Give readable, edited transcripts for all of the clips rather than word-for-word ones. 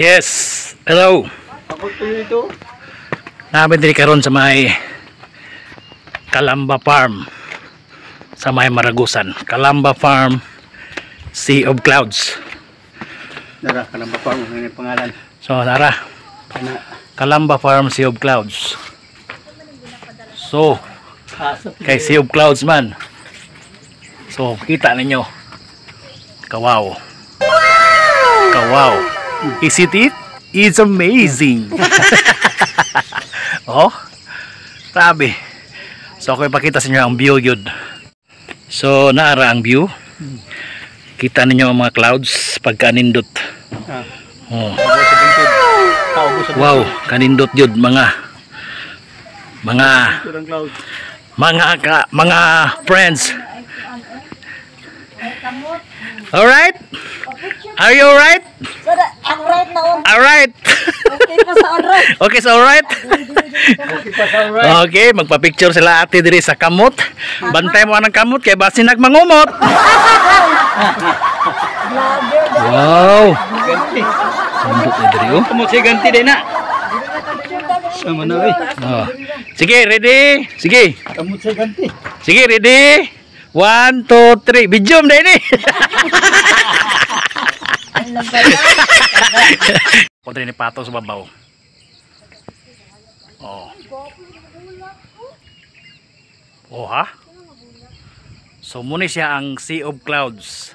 Yes, hello. Namin din karon sa may Calamba Farm sa may Maragusan. Calamba Farm, Sea of Clouds. Dara, Calamba Farm, ano yung pangalan? So, tara. Calamba Farm, Sea of Clouds. So, kay Sea of Clouds man. So, kita ninyo. Kawaw. Kawaw. Is it? It's amazing. Oh, sabi. So, ako ipakita sa inyo ang view yun. So, naara ang view. Kita ninyo ang mga clouds pagka nindot. Oh. Wow, kanindot yun mga friends. Alright? Are you alright? Alright na on. Alright. Okay pa sa alright. Okay, so alright. Okay pa sa alright. Okay, magpa-picture sila ate diri sa kamot. Bantay mo ang kamot kay basi nagmangumot. Wow. Sandot na diri oh. Kamu siya ganti din na. Sama na eh. Oh. Sige, ready? Sige. Kamu siya ganti. Sige, ready? 1, 2, 3. Bijom na ini. Kontra ni pato sa babaw. Oh. Oh ha? So muna siya ang Sea of Clouds,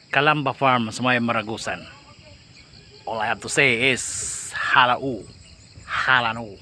Calamba Farm sa may Maragusan. All I have to say is halau. Halano.